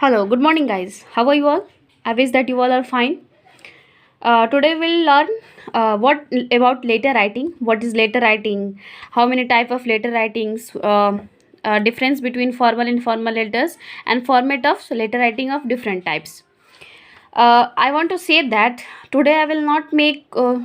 Hello, good morning, guys. How are you all? I wish that you all are fine. Today we'll learn what about letter writing. What is letter writing? How many type of letter writings? Difference between formal and informal letters and format of letter writing of different types. I want to say that today I will not make a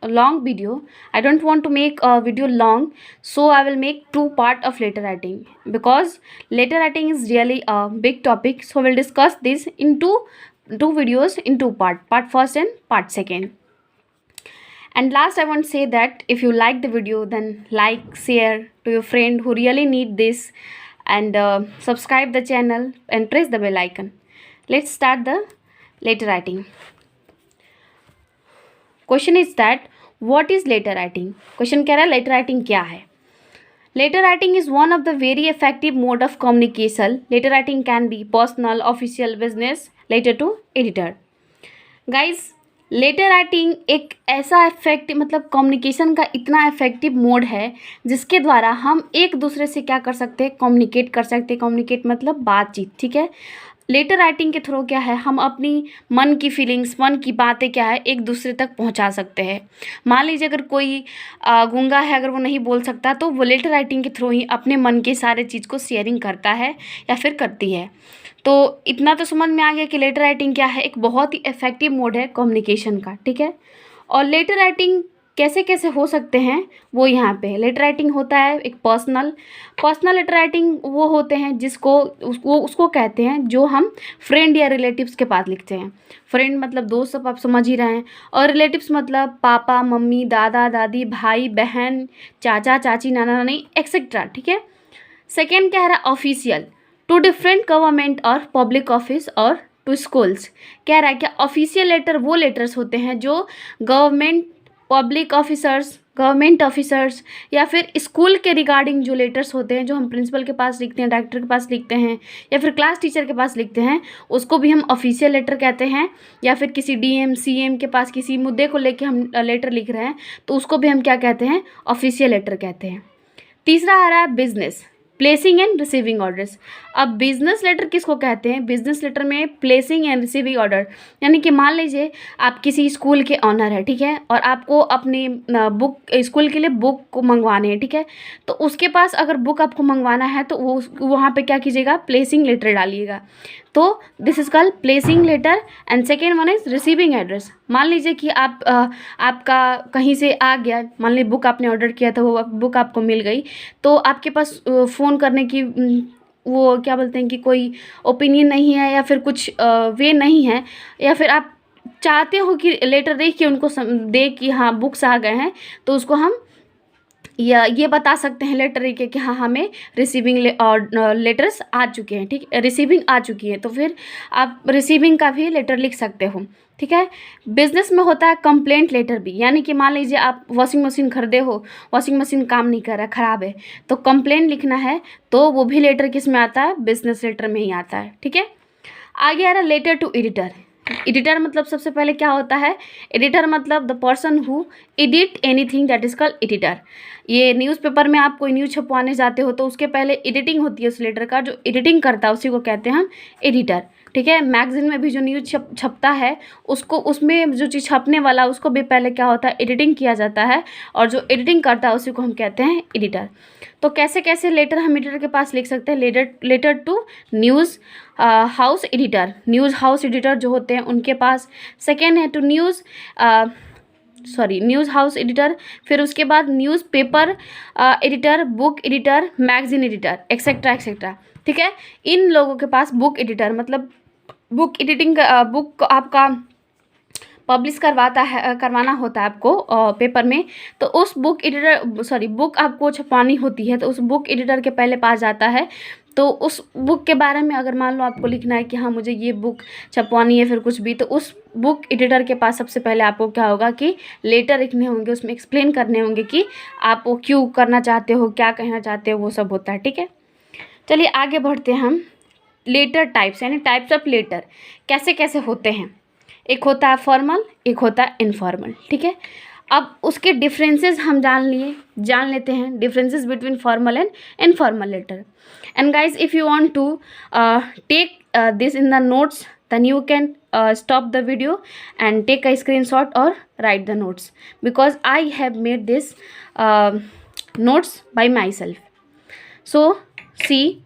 long video. I don't want to make a video long, so I will make two part of letter writing because letter writing is really a big topic. So we'll discuss this in two videos in two part first and part second. And last, I want to say that if you like the video, then like, share to your friend who really need this, and subscribe the channel and press the bell icon. Let's start the letter writing. Question is that what is letter writing. Question कह रहा है letter writing क्या है. Letter writing is one of the very effective mode of communication. Letter writing can be personal, official, business, letter to editor. Guys, letter writing एक ऐसा effective मतलब communication का इतना इफेक्टिव मोड है जिसके द्वारा हम एक दूसरे से क्या कर सकते हैं, कम्युनिकेट कर सकते हैं. कम्युनिकेट मतलब बातचीत, ठीक है. लेटर राइटिंग के थ्रू क्या है, हम अपनी मन की फीलिंग्स, मन की बातें क्या है एक दूसरे तक पहुंचा सकते हैं. मान लीजिए अगर कोई गूंगा है, अगर वो नहीं बोल सकता तो वो लेटर राइटिंग के थ्रू ही अपने मन के सारे चीज़ को शेयरिंग करता है या फिर करती है. तो इतना तो समझ में आ गया कि लेटर राइटिंग क्या है, एक बहुत ही इफेक्टिव मोड है कम्युनिकेशन का, ठीक है. और लेटर राइटिंग कैसे कैसे हो सकते हैं वो यहाँ पे. लेटर राइटिंग होता है एक पर्सनल लेटर राइटिंग वो होते हैं जिसको उसको कहते हैं जो हम फ्रेंड या रिलेटिव्स के पास लिखते हैं. फ्रेंड मतलब दोस्त, सब आप समझ ही रहे हैं. और रिलेटिव्स मतलब पापा मम्मी, दादा दादी, भाई बहन, चाचा चाची, नाना नानी एक्सेट्रा, ठीक है. सेकेंड कह रहा है ऑफिशियल, टू डिफरेंट गवर्नमेंट और पब्लिक ऑफिस और टू स्कूल्स. कह रहा है क्या ऑफिशियल लेटर वो लेटर्स होते हैं जो government, public officers, government officers या फिर स्कूल के रिगार्डिंग जो लेटर्स होते हैं, जो हम प्रिंसिपल के पास लिखते हैं, डायरेक्टर के पास लिखते हैं या फिर क्लास टीचर के पास लिखते हैं, उसको भी हम ऑफिशियल लेटर कहते हैं. या फिर किसी डीएम सीएम के पास किसी मुद्दे को लेके हम लेटर लिख रहे हैं तो उसको भी हम क्या कहते हैं, ऑफिशियल लेटर कहते हैं. तीसरा आ रहा है business, placing and receiving orders. अब बिजनेस लेटर किसको कहते हैं, बिजनेस लेटर में प्लेसिंग एंड रिसीविंग ऑर्डर यानी कि मान लीजिए आप किसी स्कूल के ऑनर है, ठीक है, और आपको अपनी बुक, स्कूल के लिए बुक को मंगवाने हैं, ठीक है. तो उसके पास अगर बुक आपको मंगवाना है तो वो वहाँ पे क्या कीजिएगा, प्लेसिंग लेटर डालिएगा. तो this is called placing letter. And second one is receiving address. मान लीजिए कि आपका कहीं से आ गया, मान लीजिए बुक आपने ऑर्डर किया था, वो बुक आपको मिल गई, तो आपके पास फ़ोन करने की वो क्या बोलते हैं कि कोई ओपिनियन नहीं है या फिर कुछ वे नहीं है, या फिर आप चाहते हो कि लेटर देख के उनको दे कि हाँ बुक्स आ गए हैं, तो उसको हम या ये बता सकते हैं लेटर के कि हाँ हमें रिसीविंग लेटर्स आ चुके हैं, ठीक, रिसीविंग आ चुकी है, तो फिर आप रिसीविंग का भी लेटर लिख सकते हो, ठीक है. बिजनेस में होता है कंप्लेंट लेटर भी, यानी कि मान लीजिए आप वॉशिंग मशीन खरीदे हो, वॉशिंग मशीन काम नहीं कर रहा, ख़राब है, तो कंप्लेंट लिखना है, तो वो भी लेटर किस में आता है, बिजनेस लेटर में ही आता है, ठीक है. आगे आ रहा है लेटर टू एडिटर. एडिटर मतलब सबसे पहले क्या होता है, एडिटर मतलब the person who edit anything, that is called editor. ये न्यूज़पेपर में आप कोई न्यूज़ छपवाने जाते हो तो उसके पहले एडिटिंग होती है उस लेटर का, जो एडिटिंग करता है उसी को कहते हैं हम एडिटर, ठीक है. मैगजीन में भी जो न्यूज़ छपता है उसको, उसमें जो चीज़ छपने वाला उसको भी पहले क्या होता है, एडिटिंग किया जाता है, और जो एडिटिंग करता है उसी को हम कहते हैं एडिटर. तो कैसे कैसे लेटर हम एडिटर के पास लिख सकते हैं, letter to news house editor. News house editor जो होते हैं उनके पास. सेकेंड है टू न्यूज़ हाउस एडिटर. फिर उसके बाद newspaper editor, book editor, magazine editor, etcetera etcetera, ठीक है. इन लोगों के पास बुक एडिटर मतलब बुक एडिटिंग, बुक आपका पब्लिश करवाना होता है आपको पेपर में, तो उस बुक आपको छपवानी होती है, तो उस बुक एडिटर के पहले पास जाता है. तो उस बुक के बारे में अगर मान लो आपको लिखना है कि हाँ मुझे ये बुक छपवानी है फिर कुछ भी, तो उस बुक एडिटर के पास सबसे पहले आपको क्या होगा कि लेटर लिखने होंगे, उसमें एक्सप्लेन करने होंगे कि आप वो क्यों करना चाहते हो, क्या कहना चाहते हो, वो सब होता है, ठीक है. चलिए आगे बढ़ते हैं हम. लेटर टाइप्स यानी टाइप्स ऑफ लेटर कैसे कैसे होते हैं. एक होता है फॉर्मल, एक होता है इनफॉर्मल, ठीक है. अब उसके डिफरेंसेस हम जान लेते हैं, differences between formal and informal letter. And guys, if you want to take this in the notes, then you can stop the video and take a screenshot or write the notes, because I have made this notes by myself. So see,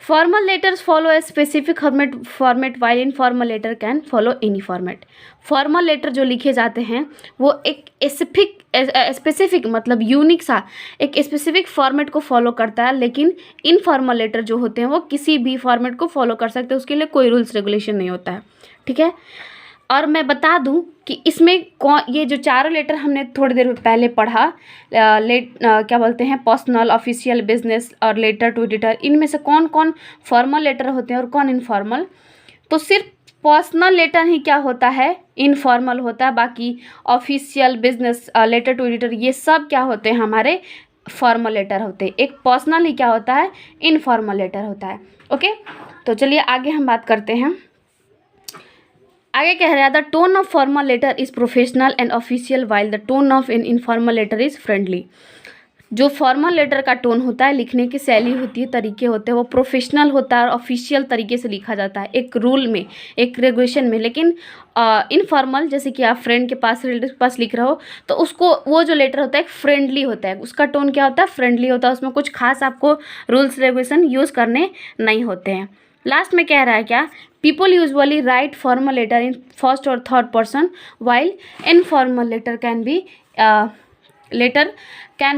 formal letters follow a specific format while informal letter can follow any format. Formal letter जो लिखे जाते हैं वो एक specific मतलब unique सा एक specific format को फॉलो करता है, लेकिन इनफॉर्मल लेटर जो होते हैं वो किसी भी फॉर्मेट को फॉलो कर सकते हैं, उसके लिए कोई रूल्स रेगुलेशन नहीं होता है, ठीक है। और मैं बता दूं कि इसमें ये जो चारों लेटर हमने थोड़ी देर पहले पढ़ा, क्या बोलते हैं, पर्सनल, ऑफिशियल, बिजनेस और लेटर टू एडिटर, इनमें से कौन कौन फॉर्मल लेटर होते हैं और कौन इनफॉर्मल। तो सिर्फ पर्सनल लेटर ही क्या होता है, इनफॉर्मल होता है, बाकी official, business, letter to editor ये सब क्या होते हैं, हमारे फॉर्मल लेटर होते हैं। एक पर्सनल ही क्या होता है, इनफॉर्मल लेटर होता है। ओके, तो चलिए आगे हम बात करते हैं। आगे कह रहा है the tone of formal letter is professional and official while the tone of in informal letter is friendly. जो फॉर्मल लेटर का टोन होता है, लिखने की शैली होती है, तरीके होते हैं, वो प्रोफेशनल होता है और ऑफिशियल तरीके से लिखा जाता है, एक रूल में, एक रेगुलेशन में। लेकिन इनफॉर्मल, जैसे कि आप फ्रेंड के पास, रिलेटिव के पास लिख रहे हो, तो उसको वो जो लेटर होता है एक फ्रेंडली होता है, उसका टोन क्या होता है, फ्रेंडली होता है, उसमें कुछ खास आपको रूल्स रेगुलेशन यूज़ करने नहीं होते हैं। लास्ट में कह रहा है क्या, people usually write formal letter in first और third person while informal letter can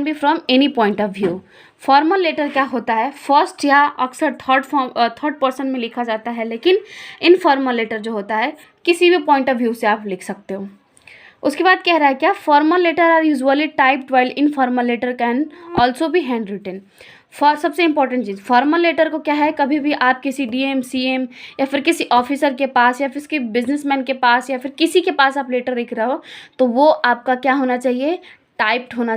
be from any point of view. Formal letter क्या होता है, फर्स्ट या अक्सर थर्ड पर्सन में लिखा जाता है, लेकिन इनफॉर्मल लेटर जो होता है किसी भी पॉइंट ऑफ व्यू से आप लिख सकते हो। उसके बाद कह रहा है क्या, formal letter are usually typed while informal letter can also be handwritten. सबसे इंपॉर्टेंट चीज़, फॉर्मल लेटर को क्या है, कभी भी आप किसी डीएम, सीएम या फिर किसी ऑफिसर के पास या फिर किसी बिजनेसमैन के पास या फिर किसी के पास आप लेटर लिख रहे हो, तो वो आपका क्या होना चाहिए, टाइप होना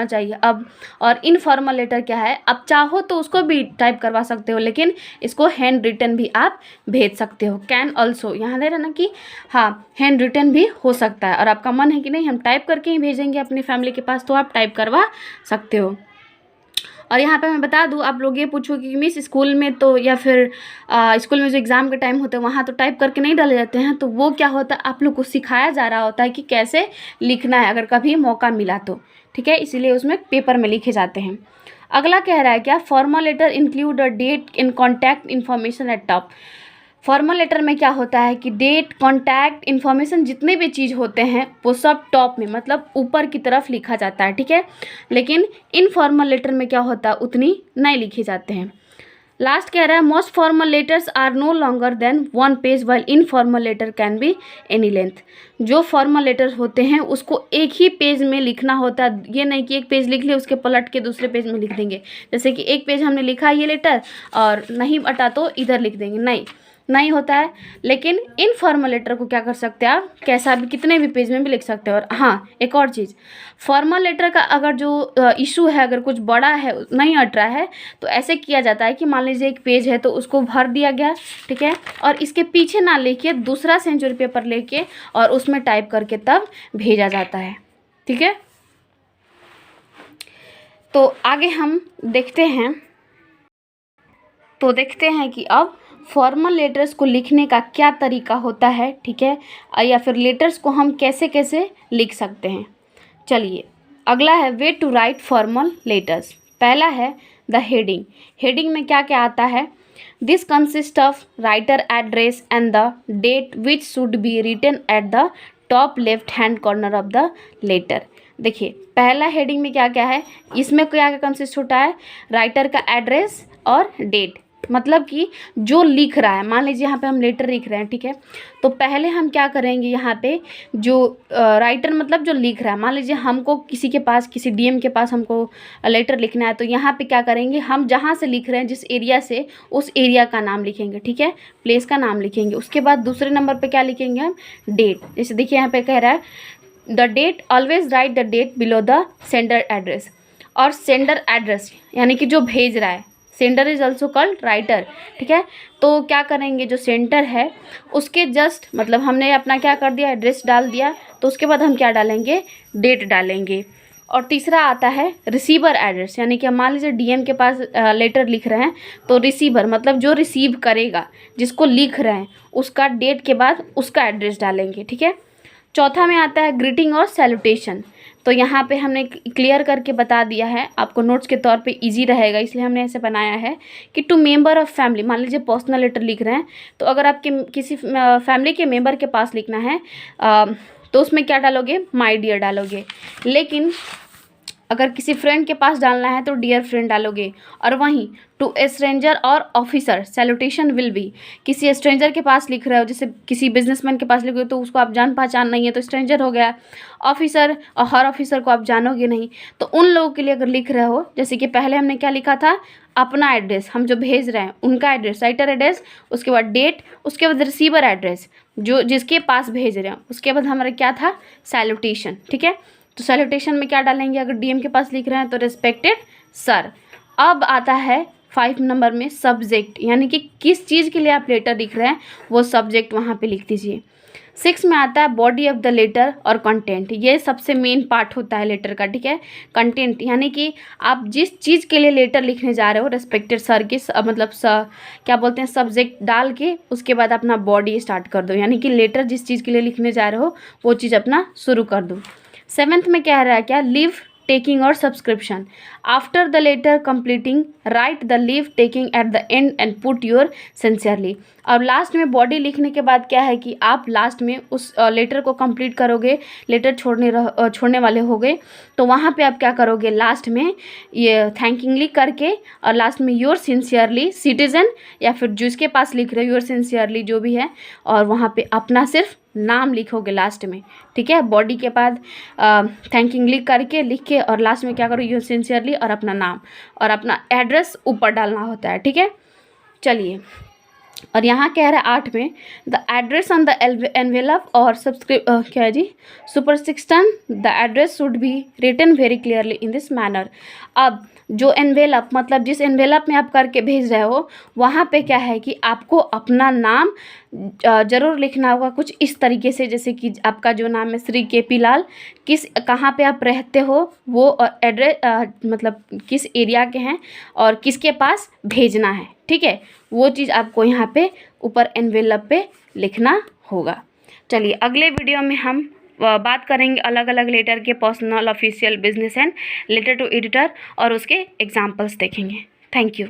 चाहिए। अब और इनफॉर्मल लेटर क्या है, आप चाहो तो उसको भी टाइप करवा सकते हो, लेकिन इसको हैंड रिटन भी आप भेज सकते हो। कैन ऑल्सो, यहाँ दे रहा ना कि हाँ हैंड रिटन भी हो सकता है, और आपका मन है कि नहीं हम टाइप करके ही भेजेंगे अपनी फैमिली के पास, तो आप टाइप करवा सकते हो। और यहाँ पे मैं बता दूँ, आप लोग ये पूछोगे कि मिस स्कूल में तो या फिर स्कूल में जो एग्ज़ाम के टाइम होते हैं वहाँ तो टाइप करके नहीं डाले जाते हैं, तो वो क्या होता है, आप लोग को सिखाया जा रहा होता है कि कैसे लिखना है, अगर कभी मौका मिला तो, ठीक है, इसीलिए उसमें पेपर में लिखे जाते हैं। अगला कह रहा है क्या, formal letter include a date in contact information at top. Formal letter में क्या होता है कि डेट, कॉन्टैक्ट इन्फॉर्मेशन, जितने भी चीज़ होते हैं वो सब टॉप में मतलब ऊपर की तरफ लिखा जाता है, ठीक है। लेकिन इनफॉर्मल लेटर में क्या होता है, उतनी नहीं लिखे जाते हैं। लास्ट कह रहा है, most formal letters are no longer than 1 page while informal letter can be any length. जो फॉर्मल लेटर होते हैं उसको एक ही पेज में लिखना होता है, ये नहीं कि एक पेज लिख ले उसके पलट के दूसरे पेज में लिख देंगे, जैसे कि एक पेज हमने लिखा ये लेटर और नहीं अटा तो इधर लिख देंगे, नहीं होता है। लेकिन इनफॉर्मल लेटर को क्या कर सकते हैं आप, कैसा भी कितने भी पेज में भी लिख सकते हो। और हाँ, एक और चीज़, फॉर्मल लेटर का अगर जो इशू है, अगर कुछ बड़ा है, नहीं अट रहा है, तो ऐसे किया जाता है कि मान लीजिए एक पेज है तो उसको भर दिया गया, ठीक है, और इसके पीछे ना लेके दूसरा सेंचुरी पेपर लेके और उसमें टाइप करके तब भेजा जाता है, ठीक है। तो आगे हम देखते हैं कि अब फॉर्मल लेटर्स को लिखने का क्या तरीका होता है, ठीक है, या फिर लेटर्स को हम कैसे कैसे लिख सकते हैं। चलिए, अगला है way to write formal letters. पहला है द हेडिंग। हेडिंग में क्या क्या आता है, this consist of writer address and the date which should be written at the top left hand corner of the letter. देखिए, पहला हेडिंग में क्या क्या है, इसमें क्या क्या कंसिस्ट होता है, राइटर का एड्रेस और डेट, मतलब कि जो लिख रहा है, मान लीजिए यहाँ पे हम लेटर लिख रहे हैं, ठीक है, तो पहले हम क्या करेंगे, यहाँ पे जो राइटर मतलब जो लिख रहा है, मान लीजिए हमको किसी के पास, किसी डीएम के पास हमको लेटर लिखना है, तो यहाँ पे क्या करेंगे, हम जहाँ से लिख रहे हैं, जिस एरिया से, उस एरिया का नाम लिखेंगे, ठीक है, प्लेस का नाम लिखेंगे। उसके बाद दूसरे नंबर पर क्या लिखेंगे हम, डेट। जैसे देखिए यहाँ पे कह रहा है the date, always write the date below the sender address. और सेंडर एड्रेस यानी कि जो भेज रहा है, sender is also called writer, ठीक है। तो क्या करेंगे, जो सेंटर है उसके जस्ट मतलब हमने अपना क्या कर दिया, एड्रेस डाल दिया, तो उसके बाद हम क्या डालेंगे, डेट डालेंगे। और तीसरा आता है रिसीवर एड्रेस, यानी कि मान लीजिए डीएम के पास लेटर लिख रहे हैं तो रिसीवर मतलब जो रिसीव करेगा, जिसको लिख रहे हैं, उसका डेट के बाद उसका एड्रेस डालेंगे, ठीक है। चौथा में आता है ग्रीटिंग और सैल्यूटेशन। तो यहाँ पे हमने क्लियर करके बता दिया है, आपको नोट्स के तौर पे इजी रहेगा, इसलिए हमने ऐसे बनाया है कि टू मेंबर ऑफ फैमिली, मान लीजिए पर्सनल लेटर लिख रहे हैं तो अगर आपके किसी फैमिली के मेंबर के पास लिखना है तो उसमें क्या डालोगे, माय डियर डालोगे। लेकिन अगर किसी फ्रेंड के पास डालना है तो डियर फ्रेंड डालोगे। और वहीं टू ए स्ट्रेंजर और ऑफिसर सैल्यूटेशन विल बी, किसी स्ट्रेंजर के पास लिख रहे हो, जैसे किसी बिजनेसमैन के पास लिख रहे हो तो उसको आप जान पहचान नहीं है तो स्ट्रेंजर हो गया। ऑफिसर और हर ऑफिसर को आप जानोगे नहीं, तो उन लोगों के लिए अगर लिख रहे हो, जैसे कि पहले हमने क्या लिखा था, अपना एड्रेस, हम जो भेज रहे हैं उनका एड्रेस, राइटर एड्रेस, उसके बाद डेट, उसके बाद रिसीवर एड्रेस जो जिसके पास भेज रहे हैं, उसके बाद हमारा क्या था, सैल्यूटेशन, ठीक है। तो सैल्यूटेशन में क्या डालेंगे, अगर डीएम के पास लिख रहे हैं तो रिस्पेक्टेड सर। अब आता है 5 नंबर में सब्जेक्ट, यानी कि किस चीज़ के लिए आप लेटर लिख रहे हैं वो सब्जेक्ट वहाँ पे लिख दीजिए। 6 में आता है बॉडी ऑफ द लेटर और कंटेंट, ये सबसे मेन पार्ट होता है लेटर का, ठीक है। कंटेंट यानी कि आप जिस चीज़ के लिए लेटर लिखने जा रहे हो रिस्पेक्टेड सर के मतलब क्या बोलते हैं, सब्जेक्ट डाल के उसके बाद अपना बॉडी स्टार्ट कर दो, यानी कि लेटर जिस चीज़ के लिए लिखने जा रहे हो वो चीज़ अपना शुरू कर दो। 7th में क्या रहा है, क्या, लीव टेकिंग और subscription. After the letter completing write the leave taking at the end and put your sincerely. और लास्ट में बॉडी लिखने के बाद क्या है कि आप लास्ट में उस लेटर को कंप्लीट करोगे, लेटर छोड़ने वाले हो गए तो वहाँ पे आप क्या करोगे, लास्ट में ये थैंकिंगली करके और लास्ट में योर सिंसियरली सिटीजन, या फिर जिसके पास लिख रहे हो योर सिंसियरली जो भी है, और वहाँ पे अपना सिर्फ नाम लिखोगे लास्ट में, ठीक है। बॉडी के बाद थैंकिंगली करके लिख के और लास्ट में क्या करो, योर सिंसियरली और अपना नाम और अपना एड्रेस ऊपर डालना होता है, ठीक है। चलिए, और यहाँ कह रहा है 8 में the address on the envelope और क्या है जी, superscription the address should be written very clearly in this manner. अब जो एनवेलप मतलब जिस एनवेलप में आप करके भेज रहे हो वहाँ पे क्या है कि आपको अपना नाम ज़रूर लिखना होगा कुछ इस तरीके से, जैसे कि आपका जो नाम है श्री KP लाल, किस कहाँ पे आप रहते हो वो, और एड्रेस मतलब किस एरिया के हैं और किसके पास भेजना है, ठीक है, वो चीज़ आपको यहाँ पे ऊपर एनवेलप पे लिखना होगा। चलिए, अगले वीडियो में हम बात करेंगे अलग अलग लेटर के, personal, official, business and letter to editor, और उसके एग्जाम्पल्स देखेंगे। Thank you.